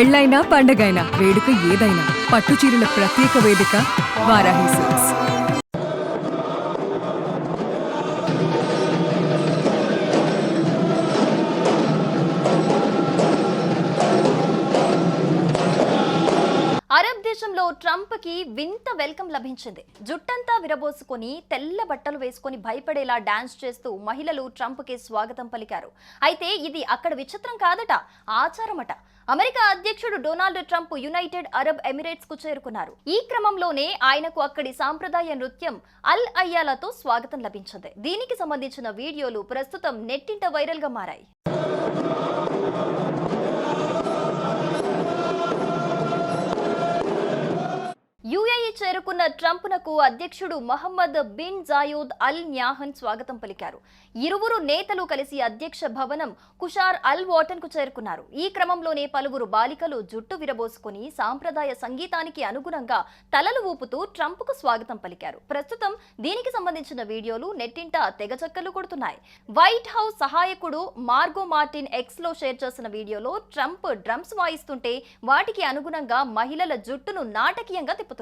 పెళ్ళైనా పండగైనా వేడుక ఏదైనా పట్టు చీరల ప్రత్యేక వేదిక వారాహి సిల్క్స్. అరబ్ దేశంలో ట్రంప్ కి వింత వెల్కమ్ లభించింది. జుట్టంతా విరబోసుకొని తెల్ల బట్టలు వేసుకొని భయపడేలా డాన్స్ చేస్తూ మహిళలు ట్రంప్ కి స్వాగతం పలికారు. అయితే ఇది అక్కడ విచిత్రం కాదట, ఆచారమట. అమెరికా అధ్యక్షుడు Donald Trump United Arab Emirates కు చేరుకున్నారు. ఈ క్రమంలోనే ఆయనకు అక్కడి సాంప్రదాయ నృత్యం అల్ అయ్యాలతో స్వాగతం లభించింది. దీనికి సంబంధించిన వీడియోలు ప్రస్తుతం నెట్టింట వైరల్ గా మారాయి. యుఏఈ చేరుకున్న ట్రంప్నకు అధ్యక్షుడు మహమ్మద్ బిన్ జాయూద్ అల్ న్యాహన్ స్వాగతం పలికారు. ఇరువురు నేతలు కలిసి అధ్యక్ష భవనం కుషార్ అల్ వాటన్ కు చేరుకున్నారు. ఈ క్రమంలోనే పలువురు బాలికలు జుట్టు విరబోసుకుని సాంప్రదాయ సంగీతానికి అనుగుణంగా తలలు ఊపుతూ ట్రంప్ కు స్వాగతం పలికారు. ప్రస్తుతం దీనికి సంబంధించిన వీడియోలు నెట్టింట తెగచక్కలు కొడుతున్నాయి. వైట్ హౌస్ సహాయకుడు మార్గో మార్టిన్ ఎక్స్ లో షేర్ చేసిన వీడియోలో ట్రంప్ డ్రమ్స్ వాయిస్తుంటే వాటికి అనుగుణంగా మహిళల జుట్టును నాటకీయంగా తిప్పుతున్నారు.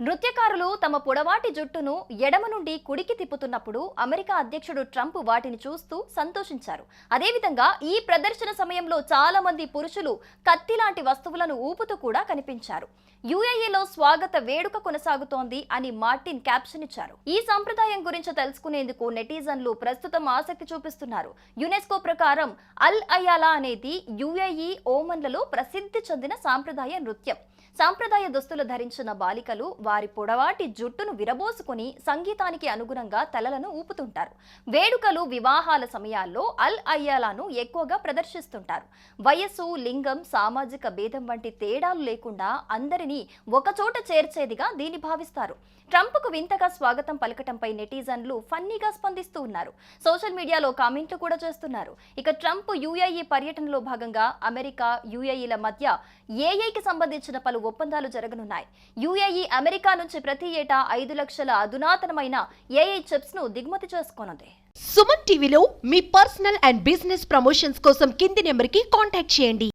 నృత్యకారులు తమ పొడవాటి జుట్టును ఎడమ నుండి కుడికి తిప్పుతున్నప్పుడు అమెరికా అధ్యక్షుడు ట్రంప్ వాటిని చూస్తూ సంతోషించారు. అదేవిధంగా ఈ ప్రదర్శన సమయంలో చాలా మంది పురుషులు కత్తి లాంటి వస్తువులను ఊపుతూ కూడా కనిపించారు. యుఏఈలో స్వాగత వేడుక కొనసాగుతోంది అని మార్టిన్ క్యాప్షన్ ఇచ్చారు. ఈ సంప్రదాయం గురించి తెలుసుకునేందుకు నెటిజన్లు ప్రస్తుతం ఆసక్తి చూపిస్తున్నారు. యునెస్కో ప్రకారం అల్ అయాలా అనేది యుఏఈ, ఓమన్లలో ప్రసిద్ధి చెందిన సాంప్రదాయ నృత్యం. సాంప్రదాయ దుస్తులు ధరించిన బాలికలు వారి పొడవాటి జుట్టును విరబోసుకుని సంగీతానికి అనుగుణంగా తలలను ఊపుతుంటారు. వేడుకలు, వివాహాల సమయాల్లో అల్ అయ్యాలాను ఎక్కువగా ప్రదర్శిస్తుంటారు. వయస్సు, లింగం, సామాజిక భేదం వంటి తేడాలు లేకుండా అందరినీ ఒకచోట చేర్చేదిగా దీన్ని భావిస్తారు. ట్రంప్కు వింతగా స్వాగతం పలకటంపై నెటిజన్లు ఫన్నీగా స్పందిస్తూ ఉన్నారు. సోషల్ మీడియాలో కామెంట్లు కూడా చేస్తున్నారు. ఇక ట్రంప్ యుఏఈ పర్యటనలో భాగంగా అమెరికా, యుఏఈల మధ్య ఏఐకి సంబంధించిన పలు ఒప్పందాలు జరగనున్నాయి. యుఏఈ అమెరికా నుంచి ప్రతి ఏటా 5 లక్షల అధునాతనమైన ఏఐ చిప్స్ ను దిగుమతి చేసుకోనుంది. సుమన్ టీవీలో మీ పర్సనల్ అండ్ బిజినెస్ ప్రమోషన్స్ కోసం కింది నెంబర్కి కాంటాక్ట్ చేయండి.